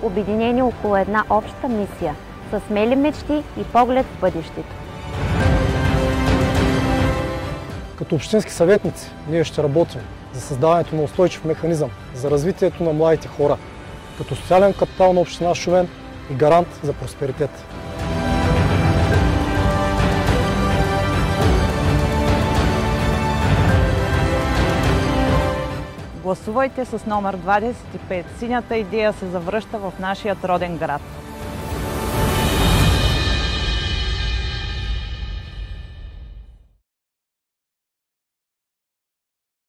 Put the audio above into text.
обединени около една обща мисия, с смели мечти и поглед в бъдещето. Като общински съветници ние ще работим за създаването на устойчив механизъм за развитието на младите хора, като социален капитал на община Шумен и гарант за просперитет. Гласувайте с номер 25. Синята идея се завръща в нашия роден град.